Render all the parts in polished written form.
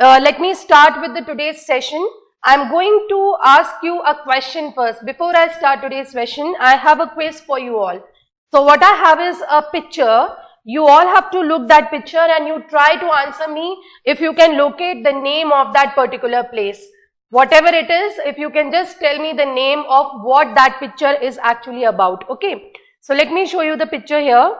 Let me start with the today's session. I'm going to ask you a question first. Before I start today's session, I have a quiz for you all. So what I have is a picture. You all have to look that picture and you try to answer me if you can locate the name of that particular place. Whatever it is, if you can just tell me the name of what that picture is actually about. Okay. So let me show you the picture here.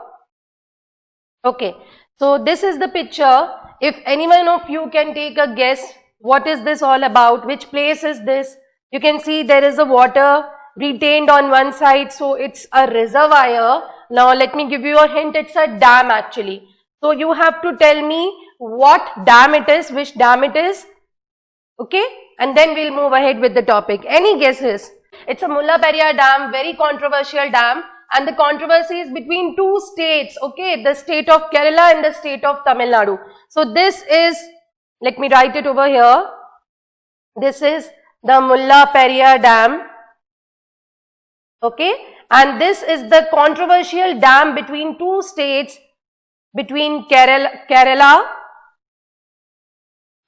Okay. So this is the picture. If any one of you can take a guess, what is this all about? Which place is this? You can see there is a water retained on one side. So it's a reservoir. Now let me give you a hint. It's a dam actually. So you have to tell me what dam it is, which dam it is. Okay. And then we'll move ahead with the topic. Any guesses? It's a Mullaperiyar Dam, very controversial dam. And the controversy is between two states, okay, the state of Kerala and the state of Tamil Nadu. So this is, let me write it over here. This is the Mullaperiyar Dam, okay, and this is the controversial dam between two states, between Kerala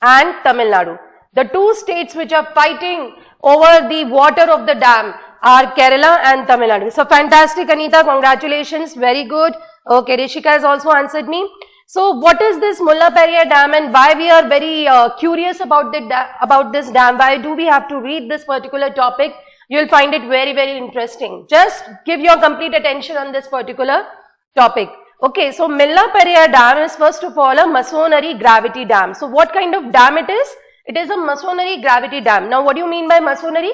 and Tamil Nadu. The two states which are fighting over the water of the dam are Kerala and Tamil Nadu. So fantastic, Anita, congratulations, very good. Okay, Rishika has also answered me. So what is this Mullaperiyar Dam and why we are very curious about this dam? Why do we have to read this particular topic? You will find it very, very interesting. Just give your complete attention on this particular topic. Okay, so Mullaperiyar Dam is first of all a masonry gravity dam. So what kind of dam it is? It is a masonry gravity dam. Now what do you mean by masonry?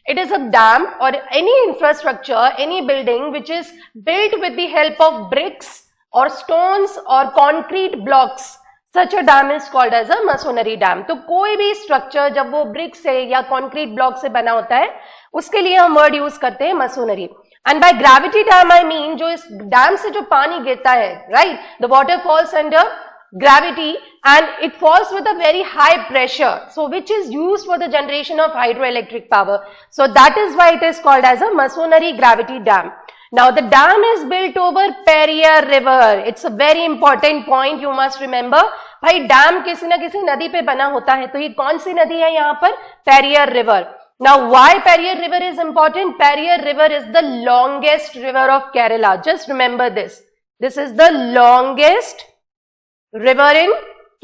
It is a dam or any infrastructure, any building which is built with the help of bricks or stones or concrete blocks. Such a dam is called as a masonry dam. तो कोई भी structure जब वो brick से या concrete block से बना होता है, उसके लिए हम word use करते हैं masonry. And by gravity dam I mean जो इस dam से जो पानी गिरता है, right? The water falls under gravity and it falls with a very high pressure, so which is used for the generation of hydroelectric power. So that is why it is called as a masonry gravity dam. Now the dam is built over Periyar river. It's a very important point, you must remember. भाई dam किसी न किसी नदी पे बना होता है, तो ये कौन सी नदी है यहाँ पर? Periyar river. Now why Periyar river is important? Periyar river is the longest river of Kerala. Just remember this. This is the longest river in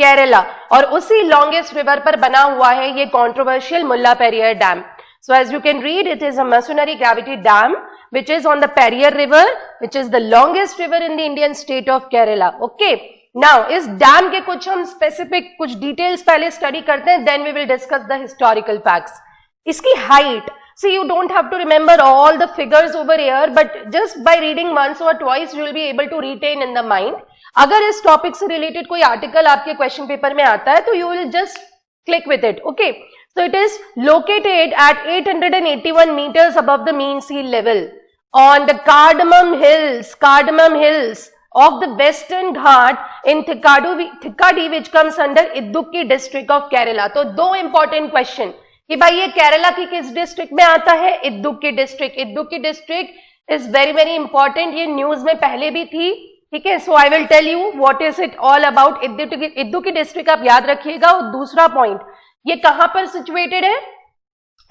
Kerala और उसी longest river पर बना हुआ है ये controversial Mullaperiyar Dam. So as you can read, it is a masonry gravity dam which is on the Periyar river, which is the longest river in the Indian state of Kerala. Okay. Now इस dam के कुछ हम specific कुछ details पहले study करते हैं, then we will discuss the historical facts. इसकी height, see you don't have to remember all the figures over here, but just by reading once or twice you will be able to retain in the mind. अगर इस topic से related कोई article आपके question paper में आता है तो you will just click with it. Okay, so it is located at 881 meters above the mean sea level on the Cardamom Hills of the Western Ghat in Thikadi, which comes under Idukki district of Kerala. तो दो important question कि भाई ये केरला की किस district में आता है? Idukki district. Idukki district is very very important. ये न्यूज में पहले भी थी, ठीक है. So I will tell you what is it all about. Idukki district आप याद रखिएगा. और दूसरा पॉइंट, ये कहां पर सिचुएटेड है?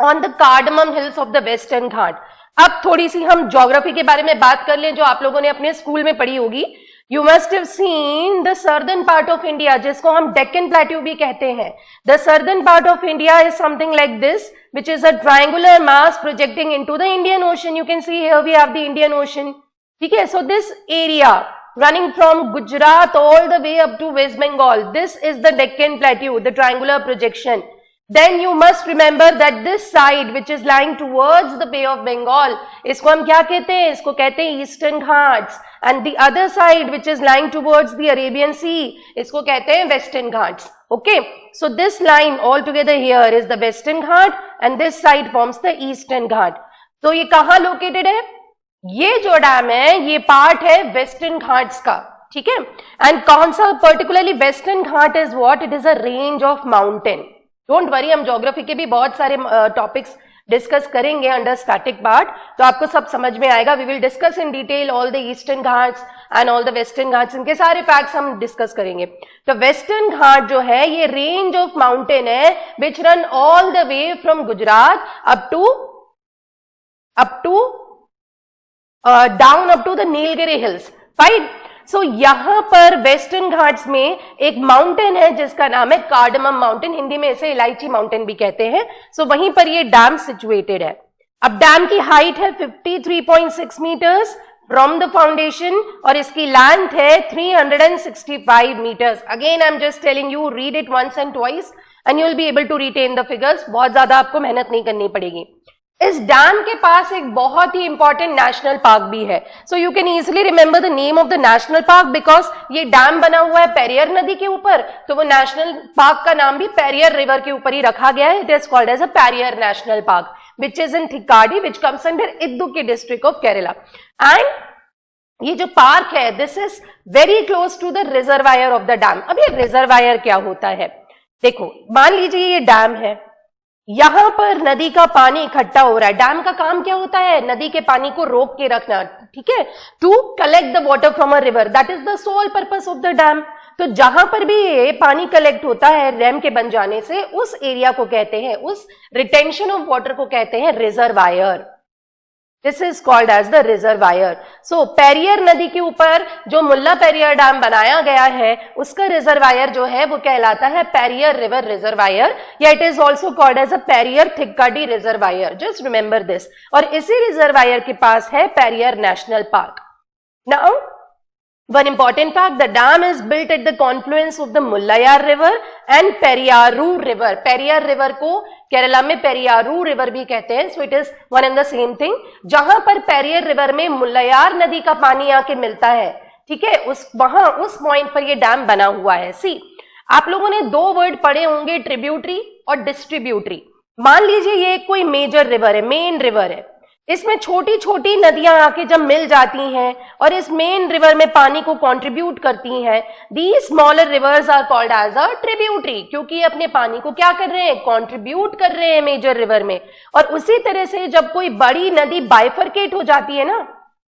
On the Cardamom Hills of the Western Ghat. अब थोड़ी सी हम ज्योग्राफी के बारे में बात कर लें जो आप लोगों ने अपने स्कूल में पढ़ी होगी. You must have seen the southern part of India, जिसको हम Deccan Plateau भी कहते हैं. The southern part of India is something like this, which is a triangular mass projecting into the Indian Ocean. You can see here we have the Indian Ocean. ठीक है. So this area running from Gujarat all the way up to West Bengal, this is the Deccan Plateau, the triangular projection. Then you must remember that this side which is lying towards the Bay of Bengal, इसको हम क्या कहते हैं? इसको कहते हैं Eastern Ghats. And the other side which is lying towards the Arabian Sea, इसको कहते हैं Western Ghats. Okay, so this line all together here is the Western Ghat and this side forms the Eastern Ghat. तो ये कहाँ located है? ये जो dam है ये पार्ट है Western Ghats का, ठीक है. And कौन सा particularly Western Ghat is what? It is a range of mountain. Don't worry, हम ज्योग्राफी के भी बहुत सारे टॉपिक्स डिस्कस करेंगे अंडर स्टैटिक पार्ट, तो आपको सब समझ में आएगा. We will discuss in detail all the Eastern Ghats, and all the Western Ghats, इनके सारे फैक्ट्स हम डिस्कस करेंगे। तो वेस्टर्न घाट जो है ये रेंज ऑफ माउंटेन है which run all the way from Gujarat up to down up to the Nilgiri hills, fine. So यहां पर वेस्टर्न घाट्स में एक माउंटेन है जिसका नाम है कार्डमम माउंटेन, हिंदी में इसे इलायची माउंटेन भी कहते हैं। सो वहीं पर ये डैम सिचुएटेड है। अब डैम की हाइट है 53.6 मीटर्स फ्रॉम द फाउंडेशन और इसकी लेंथ है 365 metres. Again I am just telling you, read it once and twice and you will be able to retain the figures. बहुत ज्यादा आपको मेहनत नहीं करनी पड़ेगी। इस डैम के पास एक बहुत ही इंपॉर्टेंट नेशनल पार्क भी है। So you can easily remember the name of the national park because ये डैम बना हुआ है पेरियर नदी के ऊपर, तो वो नेशनल पार्क का नाम भी पेरियर रिवर के ऊपर ही रखा गया है। It is called as a Periyar national park which is in Thekkady which comes under Idukki district of Kerala. And ये जो पार्क है this is very close to the reservoir of the dam. अब ये रिजर्वायर क्या होता है, देखो मान लीजिए ये डैम है, यहां पर नदी का पानी इकट्ठा हो रहा है। डैम का काम क्या होता है, नदी के पानी को रोक के रखना, ठीक है, to collect the water from a river, that is the sole purpose of the dam. तो जहां पर भी ये पानी कलेक्ट होता है डैम के बन जाने से, उस एरिया को कहते हैं, उस रिटेंशन ऑफ वाटर को कहते हैं reservoir. This is called as the reservoir. So Periyar नदी के ऊपर जो मुल्ला पेरियर डैम बनाया गया है उसका रिजर्वायर जो है वो कहलाता है पेरियर रिवर रिजर्वायर, या it is also called as a Periyar Thekkady reservoir. Just remember this. और इसी रिजर्वायर के पास है Periyar national park. Now one important fact, the dam is built at the confluence of the Mullayyar river and Periyaaru river. Periyar river को केरला में Periyaaru river भी कहते हैं, so it is one and the same thing। जहां पर Periyar river में मुल्लायार नदी का पानी आके मिलता है, ठीक है, उस पॉइंट पर ये डैम बना हुआ है। सी, आप लोगों ने दो वर्ड पढ़े होंगे, ट्रिब्यूटरी और डिस्ट्रीब्यूटरी। मान लीजिए ये कोई मेजर रिवर है, मेन रिवर है, इसमें छोटी छोटी नदियां आके जब मिल जाती हैं और इस मेन रिवर में पानी को कंट्रीब्यूट करती हैं, these smaller rivers are called as a tributary, क्योंकि ये अपने पानी को क्या कर रहे हैं, कंट्रीब्यूट कर रहे हैं मेजर रिवर में। और उसी तरह से जब कोई बड़ी नदी बाइफरकेट हो जाती है ना,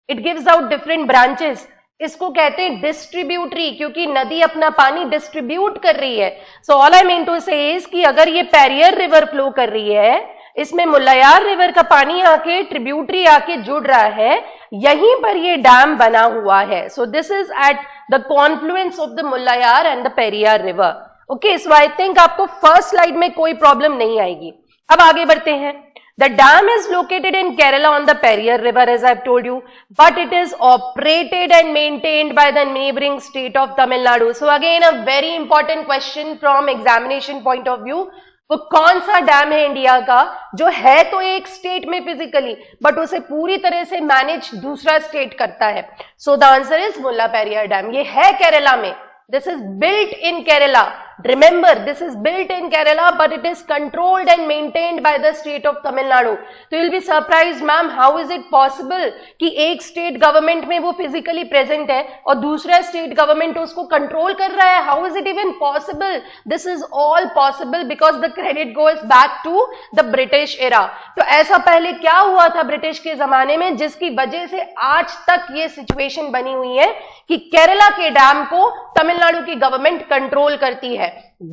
it gives out different branches, इसको कहते हैं डिस्ट्रीब्यूटरी, क्योंकि नदी अपना पानी डिस्ट्रीब्यूट कर रही है। So all I mean to say is कि अगर ये पेरियर रिवर फ्लो कर रही है, इसमें मुल्लायार रिवर का पानी आके ट्रिब्यूटरी आके जुड़ रहा है, यहीं पर ये डैम बना हुआ है। So this is at the confluence of the Mullayar and the Periyar river. Okay, so I think आपको फर्स्ट स्लाइड में कोई प्रॉब्लम नहीं आएगी। अब आगे बढ़ते हैं। The dam is located in Kerala on the Periyar River, as I've told you, but it is operated and maintained by the neighboring state of Tamil Nadu. So again, a very important question from examination point of view. वो कौन सा dam है India का जो है तो एक state में फिजिकली, बट उसे पूरी तरह से मैनेज दूसरा स्टेट करता है? So the answer is Mulla Periyar dam. ये है केरला में, this is built in Kerala. Remember, this is built in Kerala, but it is controlled and maintained by the state of Tamil Nadu. So you'll be surprised, ma'am, how is it possible कि एक state government में वो physically present है और दूसरा state government उसको control कर रहा है? How is it even possible? This is all possible because the credit goes back to the British era. तो ऐसा पहले क्या हुआ था ब्रिटिश के जमाने में, जिसकी वजह से आज तक ये सिचुएशन बनी हुई है कि केरला के डैम को तमिलनाडु की गवर्नमेंट कंट्रोल करती है।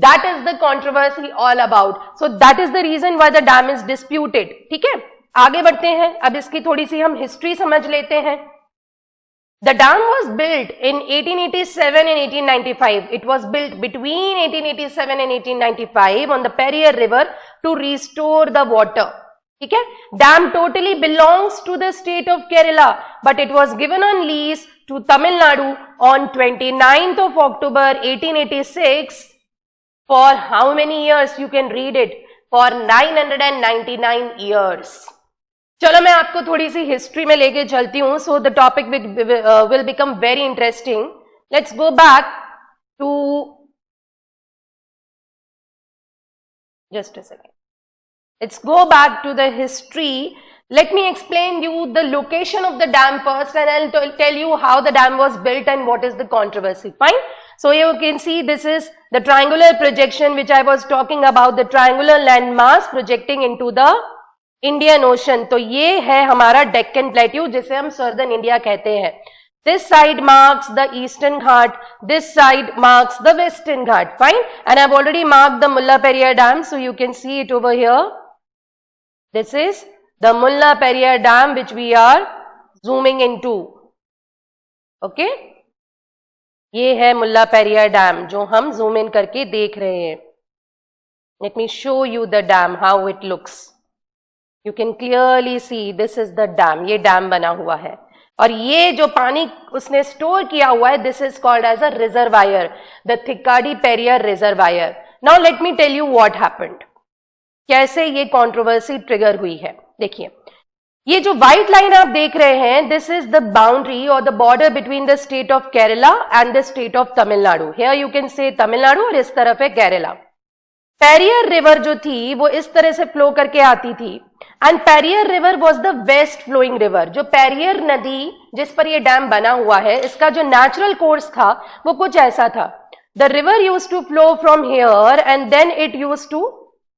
That is the controversy all about. So that is the reason why the dam is disputed. ठीक है, आगे बढ़ते हैं। अब इसकी थोड़ी सी हम हिस्ट्री समझ लेते हैं। The dam was built in 1887 and 1895. It was built between 1887 and 1895 on the Periyar River to restore the water. ठीक है, dam totally belongs to the state of Kerala, but it was given on lease to Tamil Nadu on 29th of October 1886 for how many years? You can read it, for 999 years. चलो मैं आपको थोड़ी सी history में लेके चलती हूँ, so the topic will become very interesting. Let's go back to, just a second. Let's go back to the history. Let me explain you the location of the dam first, and I'll tell you how the dam was built and what is the controversy. Fine. So you can see this is the triangular projection which I was talking about, the triangular landmass projecting into the Indian Ocean. तो ये है हमारा Deccan plateau जिसे हम southern India कहते हैं। This side marks the eastern Ghat. This side marks the western Ghat. Fine. And I've already marked the Mulla Periyar Dam. So you can see it over here. This is the Mulla Periyar Dam which we are zooming into. Okay. ये है मुल्ला Periyar dam जो हम zoom in करके देख रहे हैं. Let me show you the dam, how it looks. You can clearly see this is the dam. ये dam बना हुआ है और ये जो पानी उसने स्टोर किया हुआ है, this is called as a reservoir, the Thikkadi Periyar reservoir. Now let me tell you what happened. कैसे ये कंट्रोवर्सी ट्रिगर हुई है. देखिए, ये जो व्हाइट लाइन आप देख रहे हैं, दिस इज द बाउंड्री और the border between the state of Kerala and the state of Tamil Nadu. Here you can से तमिलनाडु और इस तरफ है केरला. पेरियर रिवर जो थी वो इस तरह से फ्लो करके आती थी and Periyar river was the west flowing river. जो पेरियर नदी जिस पर ये डैम बना हुआ है, इसका जो नेचुरल कोर्स था वो कुछ ऐसा था. The river used to flow from here and then it used to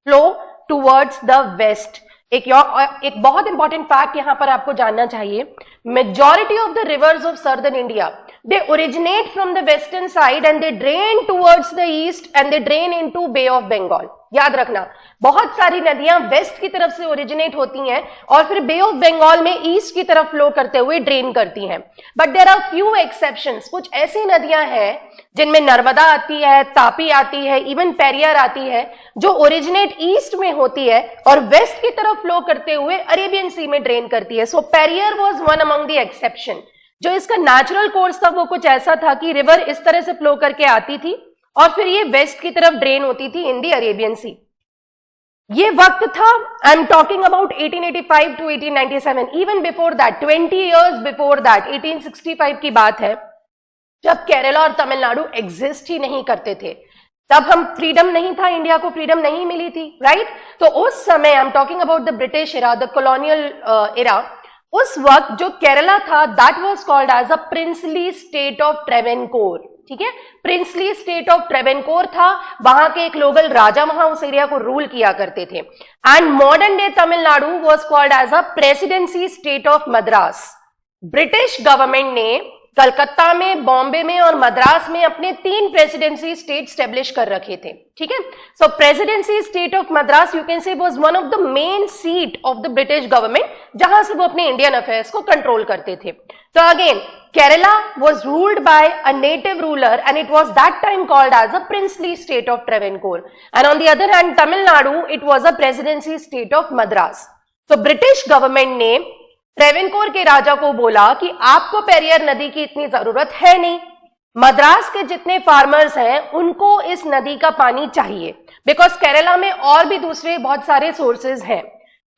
flow towards the west. एक बहुत इंपॉर्टेंट फैक्ट यहां पर आपको जानना चाहिए. Majority of the rivers of southern India they originate from the western side and they drain towards the east and they drain into Bay of Bengal. याद रखना, बहुत सारी नदियां वेस्ट की तरफ से ओरिजिनेट होती हैं और फिर बे ऑफ बंगाल में ईस्ट की तरफ फ्लो करते हुए ड्रेन करती हैं. But there are few exceptions. कुछ ऐसी नदियां हैं जिनमें नर्मदा आती है, तापी आती है, इवन पेरियार आती है, जो ओरिजिनेट ईस्ट में होती है और वेस्ट की तरफ फ्लो करते हुए अरेबियन सी में ड्रेन करती है. So Periyar was one among the exception. जो इसका नेचुरल कोर्स था वो कुछ ऐसा था कि रिवर इस तरह से फ्लो करके आती थी और फिर ये वेस्ट की तरफ ड्रेन होती थी इन दी अरेबियन सी. ये वक्त था, I am talking about 1885 to 1897. Even before that, 20 years before that, 1865 की बात है, जब केरला और तमिलनाडु एग्जिस्ट ही नहीं करते थे. तब हम फ्रीडम नहीं था, इंडिया को फ्रीडम नहीं मिली थी, राइट? तो उस समय I am talking about the British era, the colonial era. उस वक्त जो केरला था that was called as a princely state of Travancore. ठीक है, प्रिंसली स्टेट ऑफ ट्रेवेनकोर था. वहां के एक लोकल राजा वहां उस एरिया को रूल किया करते थे. And modern day Tamil Nadu was called as a presidency state of Madras. British government ने कलकत्ता में, बॉम्बे में और मद्रास में अपने 3 प्रेसिडेंसी स्टेट स्टेब्लिश कर रखे थे. ठीक है, so presidency state of Madras you can say was one of the main seat of the British government, जहां से वो अपने इंडियन अफेयर्स को कंट्रोल करते थे. तो again Kerala was ruled by a native ruler and it was that time called as a princely state of Travancore. And on the other hand, Tamil Nadu, it was a presidency state of Madras. So British government ने ट्रेवेनकोर के राजा को बोला कि आपको पेरियार नदी की इतनी जरूरत है नहीं, मद्रास के जितने फार्मर्स हैं उनको इस नदी का पानी चाहिए, बिकॉज केरला में और भी दूसरे बहुत सारे सोर्सेज हैं.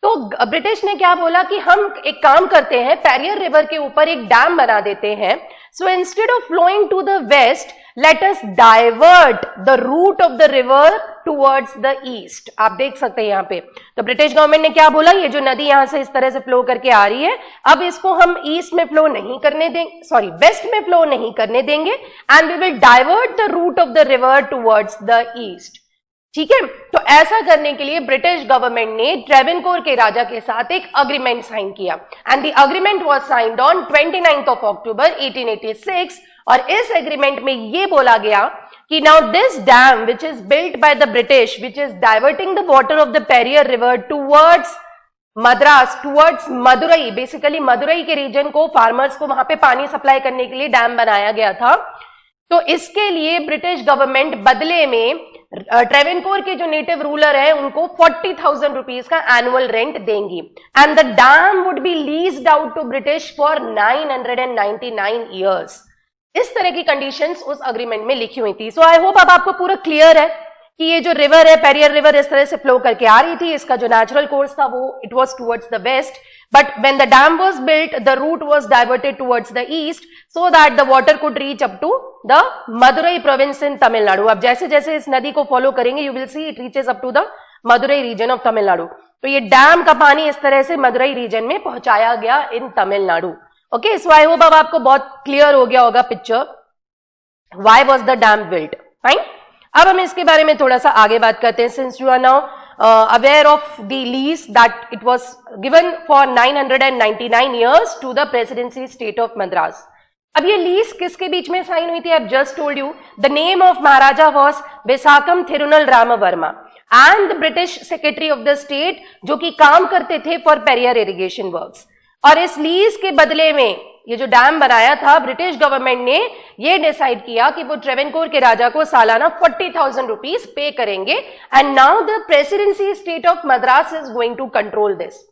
तो ब्रिटिश ने क्या बोला कि हम एक काम करते हैं, पेरियार रिवर के ऊपर एक डैम बना देते हैं. So instead of flowing to the west, let us divert the route of the river towards the east. आप देख सकते हैं यहाँ पे. तो ब्रिटिश गवर्नमेंट ने क्या बोला, ये जो नदी यहां से इस तरह से फ्लो करके आ रही है, अब इसको हम ईस्ट में फ्लो नहीं करने देंगे, सॉरी वेस्ट में फ्लो नहीं करने देंगे, and we will divert the route of the river towards the east. ठीक है, तो ऐसा करने के लिए ब्रिटिश गवर्नमेंट ने ट्रेवेनकोर के राजा के साथ एक अग्रीमेंट साइन किया and the agreement was signed on 29th of October 1886. और इस एग्रीमेंट में ये बोला गया कि now this dam which is built by the British, which is diverting the water of the Periyar river towards Madras, towards Madurai, basically Madurai के reason को, farmers को वहां पे पानी सप्लाई करने के लिए डैम बनाया गया था. तो इसके लिए ब्रिटिश गवर्नमेंट बदले में ट्रेवेनकोर के जो नेटिव रूलर है उनको 40,000 रुपीज का एनुअल रेंट देंगी and the dam would be leased out to British for 999 years. इस तरह की कंडीशंस उस अग्रीमेंट में लिखी हुई थी. सो आई होप अब आपको पूरा क्लियर है कि ये जो रिवर है, पेरियर रिवर, इस तरह से फ्लो करके आ रही थी. इसका जो नेचुरल कोर्स था वो it was towards the west, but when the dam was built, the route was diverted towards the east so that the water could reach up to the Madurai province in Tamil Nadu. अब जैसे जैसे इस नदी को follow करेंगे, you will see it reaches up to the Madurai region of Tamil Nadu. तो ये dam का पानी इस तरह से मदुरई रीजन में पहुंचाया गया in Tamil Nadu. Okay, so I hope अब आपको बहुत क्लियर हो गया होगा picture, why was the dam built. Fine, अब हम इसके बारे में थोड़ा सा आगे बात करते हैं. Since you are now aware of the lease that it was given for 999 years to the presidency state of Madras. अब ये लीज किसके बीच में साइन हुई थी? I just told you the name of Maharaja was Vishakham Thirunal Ramavarma and the British secretary of the state, जो कि काम करते थे फॉर पेरियर इरिगेशन वर्क्स। और इस लीज के बदले में ये जो डैम बनाया था, ब्रिटिश गवर्नमेंट ने ये डिसाइड किया कि वो ट्रेवेनकोर के राजा को सालाना 40,000 रुपीज पे करेंगे and now the presidency state of Madras is going to control this.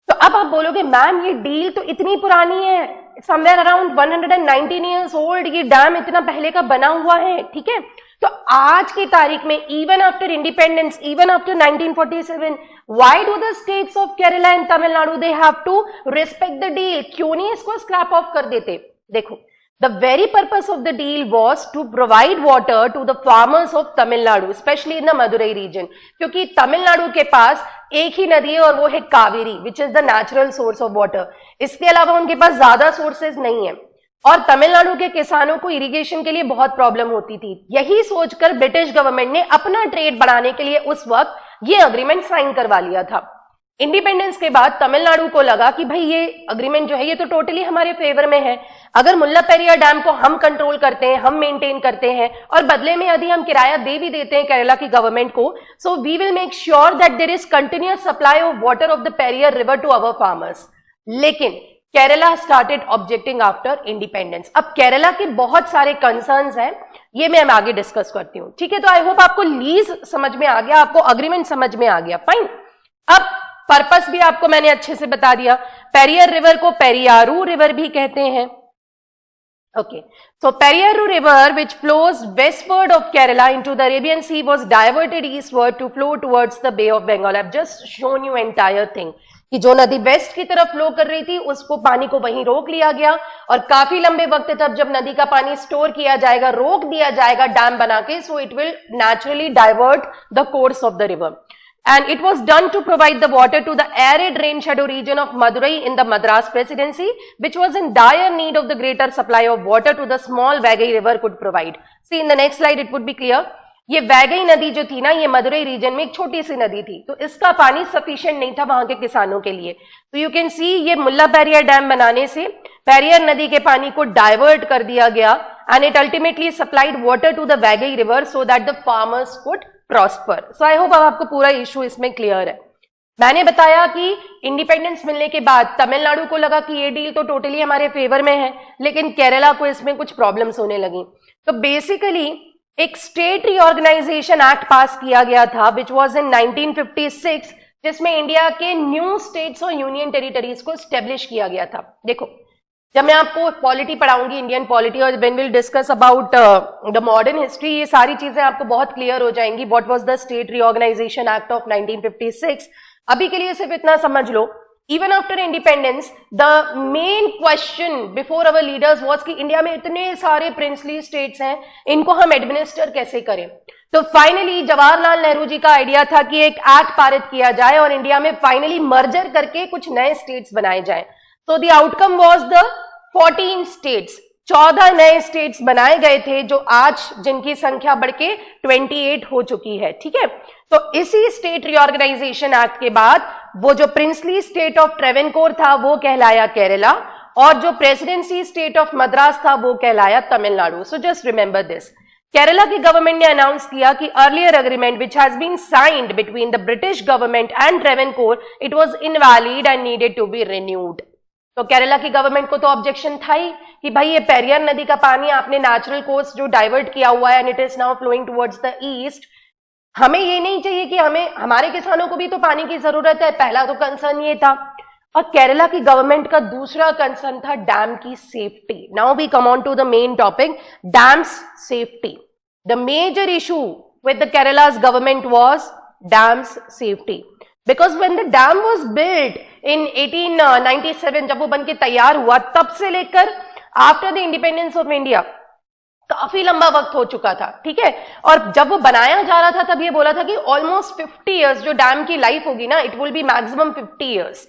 तो अब आप बोलोगे मैम ये डील तो इतनी पुरानी है, समवेयर अराउंड 119 ईयर्स ओल्ड, ये डैम इतना पहले का बना हुआ है, ठीक है। तो आज की तारीख में even after independence, even after 1947, why do the states of Kerala and Tamil Nadu they have to respect the deal? क्यों नहीं इसको स्क्रैप ऑफ कर देते? देखो, the very purpose of the deal was to provide water to the farmers of Tamil Nadu, especially in the Madurai region, क्योंकि तमिलनाडु के पास एक ही नदी है और वो है Kaveri, which is the natural source of water। इसके अलावा उनके पास ज्यादा सोर्सेज नहीं है और तमिलनाडु के किसानों को इरिगेशन के लिए बहुत प्रॉब्लम होती थी। यही सोचकर ब्रिटिश गवर्नमेंट ने अपना ट्रेड बढ़ाने के लिए उस वक्त ये अग्रीमेंट साइन करवा लिया था। इंडिपेंडेंस के बाद तमिलनाडु को लगा कि भाई ये अग्रीमेंट जो है ये तो टोटली हमारे फेवर में है, अगर मुल्ला पेरियार डैम को हम कंट्रोल करते हैं, हम मेंटेन करते हैं और बदले में यदि हम किराया दे भी देते हैं केरला की गवर्नमेंट को, so we will make sure that there is continuous supply of water of the Periyar river to our farmers. लेकिन Kerala started objecting after independence. अब केरला के बहुत सारे कंसर्न्स हैं, ये मैं आगे डिस्कस करती हूँ, ठीक है। तो आई होप आपको लीज समझ में आ गया, आपको अग्रीमेंट समझ में आ गया, फाइन। अब पर्पस भी आपको मैंने अच्छे से बता दिया। पेरियर रिवर को पेरियारू रिवर भी कहते हैं, okay. So Periyaru river which flows westward of Kerala into the Arabian Sea was diverted eastward to flow towards the Bay of Bengal. I have just shown you entire thing कि जो नदी वेस्ट की तरफ फ्लो कर रही थी उसको पानी को वहीं रोक लिया गया और काफी लंबे वक्त तक जब नदी का पानी स्टोर किया जाएगा, रोक दिया जाएगा डैम बना के, so it will naturally divert the course of the river. And it was done to provide the water to the arid rain shadow region of Madurai in the Madras Presidency, which was in dire need of the greater supply of water to the small Vagai river could provide. See in the next slide it would be clear. ये वैगई नदी जो थी ना, ये Madurai reason में एक छोटी सी नदी थी, तो इसका पानी सफिशिएंट नहीं था वहां के किसानों के लिए। तो यू कैन सी ये मुल्ला पेरियार डैम बनाने से पेरियार नदी के पानी को डाइवर्ट कर दिया गया and it ultimately supplied water to the Vaigai river so that the farmers could prosper. So I hope अब आपको पूरा इशू इसमें क्लियर है। मैंने बताया कि इंडिपेंडेंस मिलने के बाद तमिलनाडु को लगा कि ये डील तो टोटली हमारे फेवर में है, लेकिन केरला को इसमें कुछ प्रॉब्लम्स होने लगी। तो बेसिकली एक स्टेट रीऑर्गेनाइजेशन एक्ट पास किया गया था विच वाज इन 1956, जिसमें इंडिया के न्यू स्टेट्स और यूनियन टेरिटरीज को स्टेब्लिश किया गया था। देखो, जब मैं आपको पॉलिटी पढ़ाऊंगी, इंडियन पॉलिटी, और when will discuss about the modern history, ये सारी चीजें आपको बहुत क्लियर हो जाएंगी। What was the state reorganisation act of 1956। अभी के लिए सिर्फ इतना समझ लो, even after independence the main question before our leaders was कि इंडिया में इतने सारे प्रिंसली स्टेट्स हैं, इनको हम एडमिनिस्टर कैसे करें। तो फाइनली जवाहरलाल नेहरू जी का आइडिया था कि एक एक्ट पारित किया जाए और इंडिया में फाइनली मर्जर करके कुछ नए स्टेट्स बनाए जाएं। तो the outcome was the 14 states, 14 नए स्टेट्स बनाए गए थे, जो आज जिनकी संख्या बढ़ के 28 हो चुकी है, ठीक है। तो इसी स्टेट रीऑर्गेनाइजेशन एक्ट के बाद वो जो प्रिंसली स्टेट ऑफ ट्रेवेनकोर था वो कहलाया केरला, और जो प्रेसिडेंसी स्टेट ऑफ मद्रास था वो कहलाया Tamil Nadu. So just remember this. Kerala की गवर्नमेंट ने अनाउंस किया कि earlier agreement which has been signed between the British government and Travancore, it was invalid and needed to be renewed. तो केरला की गवर्नमेंट को तो ऑब्जेक्शन था ही कि भाई ये पेरियार नदी का पानी आपने नेचुरल कोर्स जो डाइवर्ट किया हुआ है and it is now flowing towards the east, हमें ये नहीं चाहिए कि हमारे किसानों को भी तो पानी की जरूरत है। पहला तो कंसर्न ये था। और केरला की गवर्नमेंट का दूसरा कंसर्न था डैम की safety. Now we come on to the main topic, dams safety. The major issue with the Kerala's government was dams safety, because when the dam was built in 1897, जब वो बनके तैयार हुआ, तब से लेकर after the independence of India काफी लंबा वक्त हो चुका था, ठीक है। और जब वो बनाया जा रहा था तब ये बोला था कि ऑलमोस्ट 50 इयर्स जो डैम की लाइफ होगी ना, it will be maximum 50 years.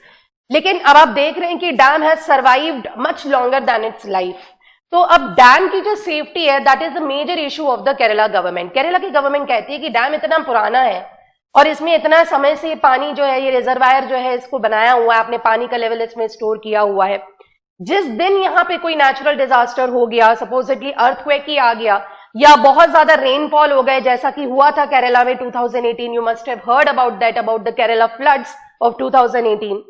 लेकिन अब आप देख रहे हैं कि dam has survived much longer than its life. तो अब डैम की जो सेफ्टी है, that is the major issue of the Kerala government. Kerala की गवर्नमेंट कहती है कि डैम इतना पुराना है और इसमें इतना समय से ये पानी जो है, ये रिजर्वायर जो है, इसको बनाया हुआ है, आपने पानी का लेवल इसमें स्टोर किया हुआ है। जिस दिन यहाँ पे कोई नेचुरल डिजास्टर हो गया, सपोजिटली अर्थक्वेक ही आ गया या बहुत ज्यादा रेनफॉल हो गए, जैसा कि हुआ था केरला में 2018, you must have heard about that, about the Kerala floods of 2018।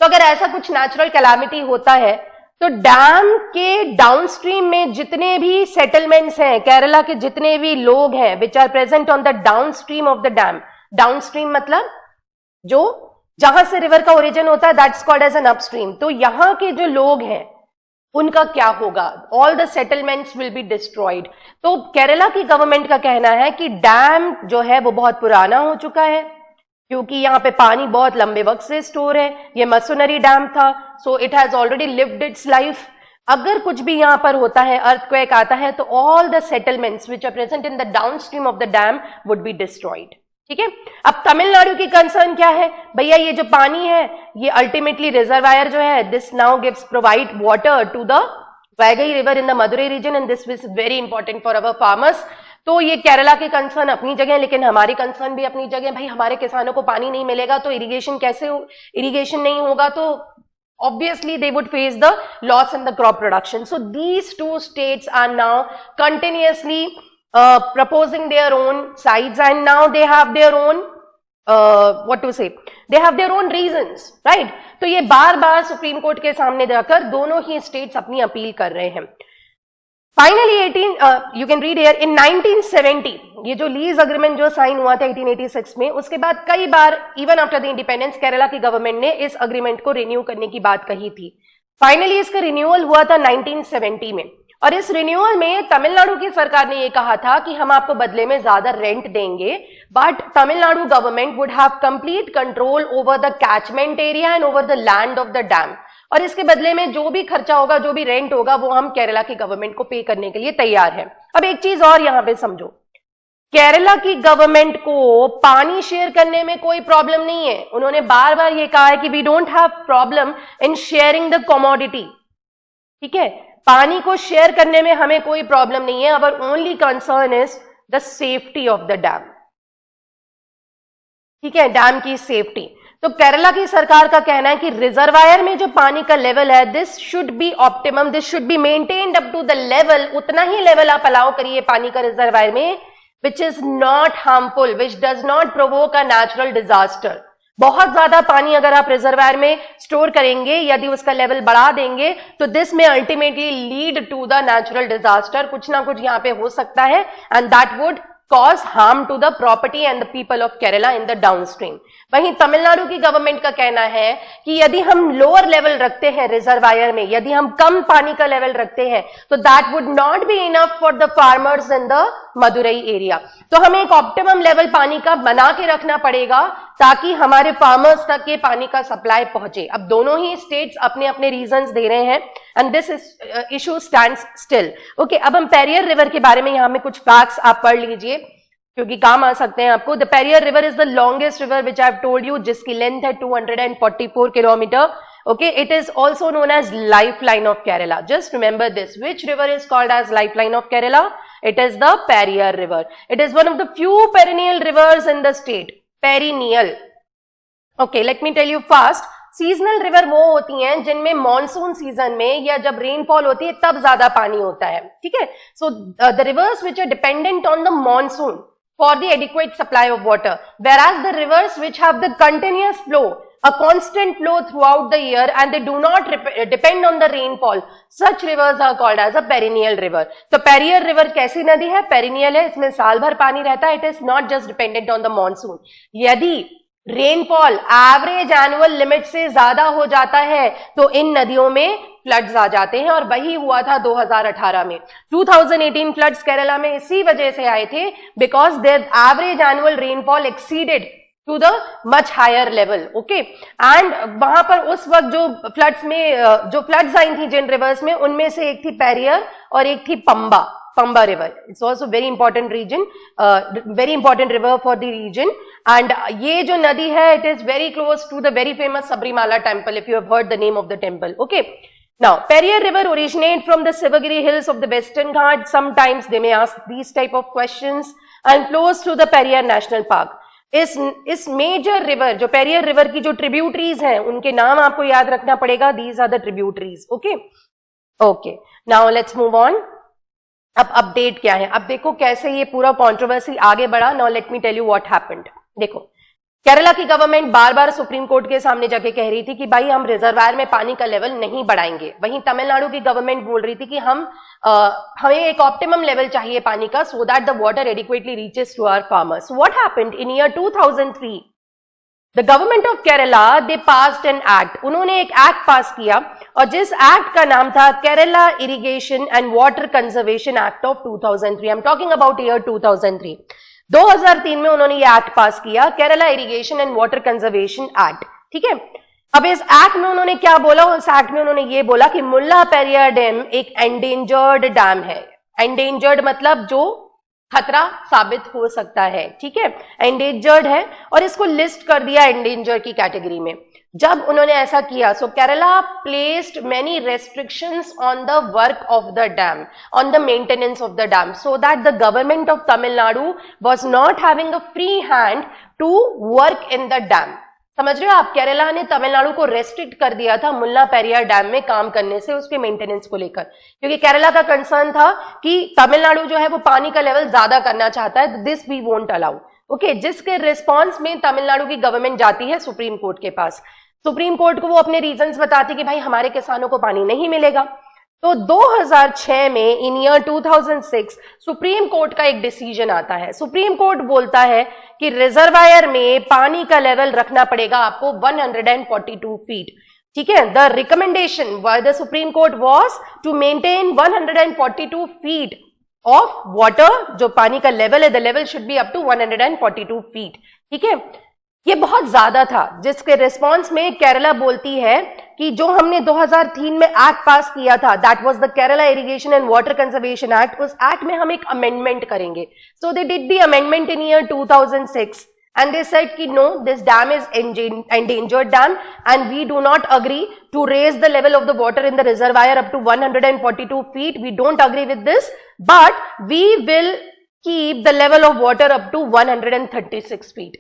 तो अगर ऐसा कुछ नेचुरल कैलामिटी होता है तो डैम के डाउनस्ट्रीम में जितने भी सेटलमेंट्स हैं, केरला के जितने भी लोग हैं which are present on the downstream of the dam, downstream मतलब जो जहां से रिवर का ओरिजिन होता है, that's called as an upstream. तो यहां के जो लोग हैं उनका क्या होगा? All the settlements will be destroyed. तो केरला की गवर्नमेंट का कहना है कि डैम जो है वो बहुत पुराना हो चुका है, क्योंकि यहाँ पे पानी बहुत लंबे वक्त से स्टोर है, ये मसोनरी डैम था, so it has already lived it's life. अगर कुछ भी यहाँ पर होता है, अर्थक्वेक आता है, तो all the settlements which are present in the downstream of the dam would be destroyed. ठीक है। अब तमिलनाडु की कंसर्न क्या है? भैया ये जो पानी है ये अल्टीमेटली रिजर्वायर जो है, this now gives provide water to the Vaigai river in the Madurai region and this is very important for our farmers. तो ये केरला की कंसर्न अपनी जगह, लेकिन हमारी कंसर्न भी अपनी जगह। भाई हमारे किसानों को पानी नहीं मिलेगा तो इरिगेशन कैसे, इरिगेशन नहीं होगा तो obviously they would face the loss in the crop production. So these two states are now continuously proposing their own sides and now they have their own what to say, they have their own reasons, right? तो ये बार बार Supreme Court के सामने जाकर दोनों ही states अपनी appeal कर रहे हैं। Finally 18 you can read here in 1970 ये जो लीज अग्रीमेंट जो साइन हुआ था 1886 में, उसके बाद कई बार even after the independence Kerala की गवर्नमेंट ने इस अग्रीमेंट को रिन्यू करने की बात कही थी। फाइनली इसका रिन्यूअल हुआ था 1970 में और इस रिन्यूअल में तमिलनाडु की सरकार ने यह कहा था कि हम आपको बदले में ज्यादा रेंट देंगे, but Tamil Nadu government would have complete control over the catchment area and over the land of the dam, और इसके बदले में जो भी खर्चा होगा, जो भी रेंट होगा, वो हम केरला की गवर्नमेंट को पे करने के लिए तैयार हैं। अब एक चीज और यहां पे समझो, केरला की गवर्नमेंट को पानी शेयर करने में कोई प्रॉब्लम नहीं है। उन्होंने बार बार ये कहा है कि we don't have problem in sharing the commodity. ठीक है, पानी को शेयर करने में हमें कोई प्रॉब्लम नहीं है। Our only concern is the safety of the dam. ठीक है, डैम की सेफ्टी। तो केरला की सरकार का कहना है कि रिजर्वायर में जो पानी का लेवल है, this should be optimum, this should be maintained up to the level, उतना ही लेवल आप अलाउ करिए पानी का रिजर्वायर में which is not harmful, which does not provoke a natural disaster. बहुत ज्यादा पानी अगर आप रिजर्वायर में स्टोर करेंगे, यदि उसका लेवल बढ़ा देंगे, तो this may ultimately lead to the natural disaster. कुछ ना कुछ यहां पे हो सकता है and that would cause harm to the property and the people of Kerala in the downstream. वहीं तमिलनाडु की गवर्नमेंट का कहना है कि यदि हम लोअर लेवल रखते हैं रिजर्वायर में, यदि हम कम पानी का लेवल रखते हैं, तो that would not be enough for the farmers in the Madurai area. तो हमें एक ऑप्टिमम लेवल पानी का बना के रखना पड़ेगा ताकि हमारे फार्मर्स तक ये पानी का सप्लाई पहुंचे। अब दोनों ही स्टेट्स अपने अपने रीजंस दे रहे हैं and this issue stands still. Okay, अब हम पेरियर रिवर के बारे में यहां में कुछ फैक्ट्स आप पढ़ लीजिए क्योंकि काम आ सकते हैं आपको। The Periyar river is the longest river which I have told you, जिसकी लेंथ है 244 kilometre. Okay, it is also known as lifeline of Kerala. Just remember this. Which river is called as lifeline of Kerala? It is the Periyar River. It is one of the few perennial rivers in the state. Perennial. Okay, let me tell you fast. Seasonal river वो होती हैं जिनमें monsoon season में या जब rainfall होती है तब ज्यादा पानी होता है। ठीक है, so the rivers which are dependent on the monsoon for the adequate supply of water, whereas the rivers which have the continuous flow, a constant flow throughout the year and they do not depend on the rainfall, such rivers are called as a perennial river. तो Periyar river कैसी नदी है? Perennial है, इसमें साल भर पानी रहता है। It is not just dependent on the monsoon. यदि रेनफॉल एवरेज एनुअल लिमिट से ज्यादा हो जाता है तो इन नदियों में फ्लड्स आ जाते हैं और वही हुआ था 2018 में। 2018 फ्लड्स केरला में इसी वजह से आए थे because their average annual rainfall exceeded to the much higher level. Okay, and वहां पर उस वक्त जो फ्लड्स में जो फ्लड्स आई थी जिन रिवर्स में, उनमें से एक थी पेरियर और एक थी Pamba river. It's also very important region, very important river for the region. And ये जो नदी है it is very close to the very famous Sabarimala temple, if you have heard the name of the temple. Okay, now Periyar River originates from the Sivagiri hills of the Western Ghats. Sometimes they may ask these type of questions and flows through the Periyar National Park. इस major river, जो Periyar river की जो tributaries हैं उनके नाम आपको याद रखना पड़ेगा. These are the tributaries. Okay okay, now let's move on. अब अपडेट क्या है, अब देखो कैसे ये पूरा कंट्रोवर्सी आगे बढ़ा. Now let me tell you what happened. देखो, केरला की गवर्नमेंट बार बार सुप्रीम कोर्ट के सामने जाके कह रही थी कि भाई हम रिजर्वायर में पानी का लेवल नहीं बढ़ाएंगे. वहीं तमिलनाडु की गवर्नमेंट बोल रही थी कि हमें एक ऑप्टिमम लेवल चाहिए पानी का, so that the water adequately reaches to our farmers. What happened in year 2003, the government of Kerala they passed an act. उन्होंने एक एक्ट पास किया और जिस एक्ट का नाम था Kerala irrigation and water conservation act of 2003. I am talking about year 2003. 2003 में उन्होंने ये एक्ट पास किया, Kerala irrigation and water conservation act. ठीक है, अब इस एक्ट में उन्होंने क्या बोला, उस एक्ट में उन्होंने ये बोला कि मुल्ला पेरियार डैम एक एंडेंजर्ड डैम है. एंडेंजर्ड मतलब जो खतरा साबित हो सकता है. ठीक है, एंडेंजर्ड है और इसको लिस्ट कर दिया एंडेंजर की कैटेगरी में. जब उन्होंने ऐसा किया, so Kerala placed many restrictions on the work of the dam, on the maintenance of the dam, so that the government of Tamil Nadu was not having a free hand to work in the dam. समझ रहे हो आप, केरला ने तमिलनाडु को restrict कर दिया था मुल्ला Periyar dam में काम करने से, उसके मेंटेनेंस को लेकर, क्योंकि केरला का कंसर्न था कि तमिलनाडु जो है वो पानी का लेवल ज्यादा करना चाहता है, this we won't allow. Okay, जिसके रिस्पॉन्स में तमिलनाडु की गवर्नमेंट जाती है सुप्रीम कोर्ट के पास. सुप्रीम कोर्ट को वो अपने रीजंस बताती कि भाई हमारे किसानों को पानी नहीं मिलेगा. तो 2006 में इन ईयर 2006 सुप्रीम कोर्ट का एक डिसीजन आता है. सुप्रीम कोर्ट बोलता है कि रिजर्वायर में पानी का लेवल रखना पड़ेगा आपको 142 फीट. ठीक है, the recommendation by the Supreme Court was to maintain 142 feet of water. जो पानी का लेवल है, the level should be up to 142 feet. ठीक है, ये बहुत ज्यादा था, जिसके रिस्पॉन्स में केरला बोलती है कि जो हमने 2003 में एक्ट पास किया था, that was the Kerala irrigation and water conservation act, उस एक्ट में हम एक अमेंडमेंट करेंगे. So they did the amendment in year 2006 and they said कि no, this dam is endangered dam and we do not agree to raise the level of the water in the reservoir up to 142 feet. We don't agree with this, but we will keep the level of water up to 136 feet.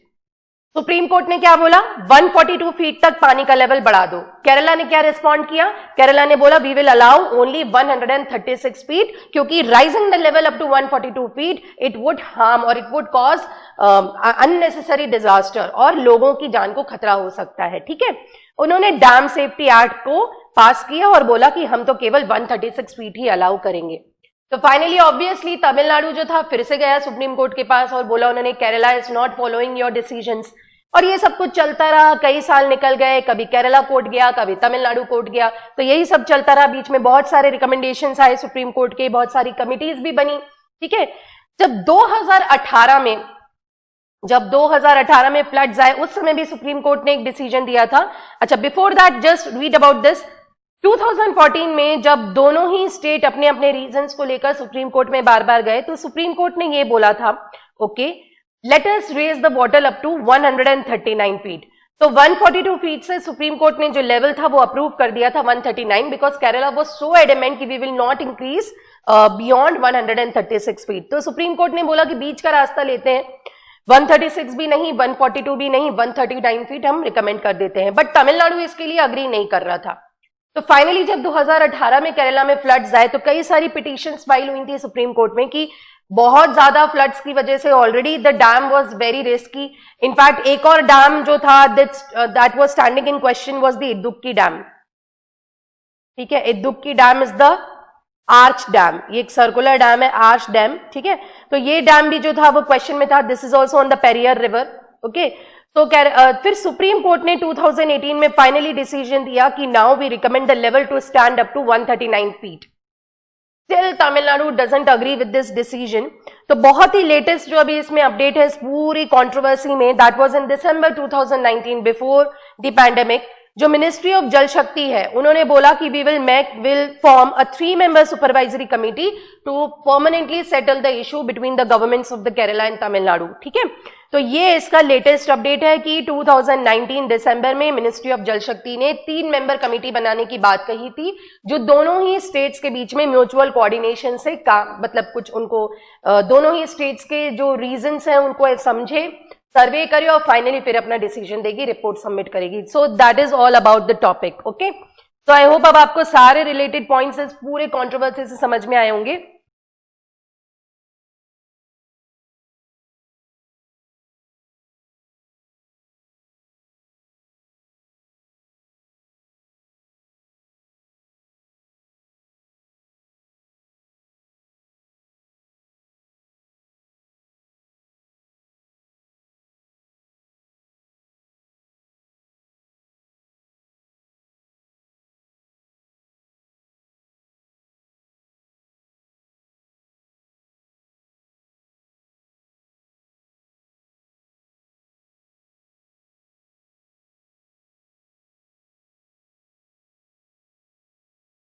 Supreme court ने क्या बोला, 142 feet तक पानी का level बढ़ा दो. केरला ने क्या रिस्पॉन्ड किया, केरला ने बोला we will allow only 136 feet, क्योंकि raising the level up to 142 feet it would harm और it would cause unnecessary disaster और लोगों की जान को खतरा हो सकता है. ठीक है, उन्होंने डैम सेफ्टी एक्ट को पास किया और बोला कि हम तो केवल 136 फीट ही अलाउ करेंगे. तो फाइनली ऑब्वियसली तमिलनाडु जो था फिर से गया सुप्रीम कोर्ट के पास और बोला उन्होंने Kerala is not following your decisions. और ये सब कुछ चलता रहा, कई साल निकल गए, कभी केरला कोर्ट गया, कभी तमिलनाडु कोर्ट गया, तो यही सब चलता रहा. बीच में बहुत सारे रिकमेंडेशंस आए सुप्रीम कोर्ट के, बहुत सारी कमिटीज भी बनी. ठीक है, जब 2018 में फ्लड्स आए, उस समय भी सुप्रीम कोर्ट ने एक डिसीजन दिया था. अच्छा, before that just read about this. 2014 में जब दोनों ही स्टेट अपने अपने रीजंस को लेकर सुप्रीम कोर्ट में बार बार गए, तो सुप्रीम कोर्ट ने ये बोला था, okay let us raise the water up to 139 feet. तो 142 फीट से सुप्रीम कोर्ट ने जो लेवल था वो अप्रूव कर दिया था 139, because Kerala was so adamant कि we will not increase beyond 136 feet. तो सुप्रीम कोर्ट ने बोला कि बीच का रास्ता लेते हैं, 136 भी नहीं, 142 भी नहीं, 139 फीट हम रिकमेंड कर देते हैं. बट तमिलनाडु इसके लिए अग्री नहीं कर रहा था. तो फाइनली जब 2018 में केरला में फ्लड्स आए तो कई सारी पिटीशंस फाइल हुई थी सुप्रीम कोर्ट में कि बहुत ज्यादा फ्लड्स की वजह से already the dam was very risky. In fact एक और डैम जो था that was standing in question was the Idukki dam. ठीक है, Idukki dam is the arch dam, ये एक सर्कुलर डैम है, आर्च डैम. ठीक है, तो ये डैम भी जो था वो क्वेश्चन में था. This is also on the Periyar river. Okay, तो फिर सुप्रीम कोर्ट ने 2018 में फाइनली डिसीजन दिया कि now we recommend the level to stand up to 139 feet. Still Tamil Nadu doesn't agree with this decision. तो बहुत ही लेटेस्ट जो अभी इसमें अपडेट है इस पूरी कंट्रोवर्सी में, that was in December 2019 before the pandemic. जो मिनिस्ट्री ऑफ जल शक्ति है उन्होंने बोला कि we will form a 3-member supervisory committee to permanently settle the issue between the governments of the Kerala and Tamil Nadu. ठीक है, तो ये इसका लेटेस्ट अपडेट है कि 2019 दिसंबर में मिनिस्ट्री ऑफ जल शक्ति ने 3-member कमिटी बनाने की बात कही थी, जो दोनों ही स्टेट्स के बीच में म्यूचुअल कोऑर्डिनेशन से काम, मतलब कुछ उनको दोनों ही स्टेट्स के जो रीजंस हैं उनको समझे, सर्वे करे और फाइनली फिर अपना डिसीजन देगी, रिपोर्ट सबमिट करेगी. So that is all about the topic. Okay, तो आई होप अब आपको सारे रिलेटेड पॉइंट्स पूरे कंट्रोवर्सी से समझ में आए होंगे.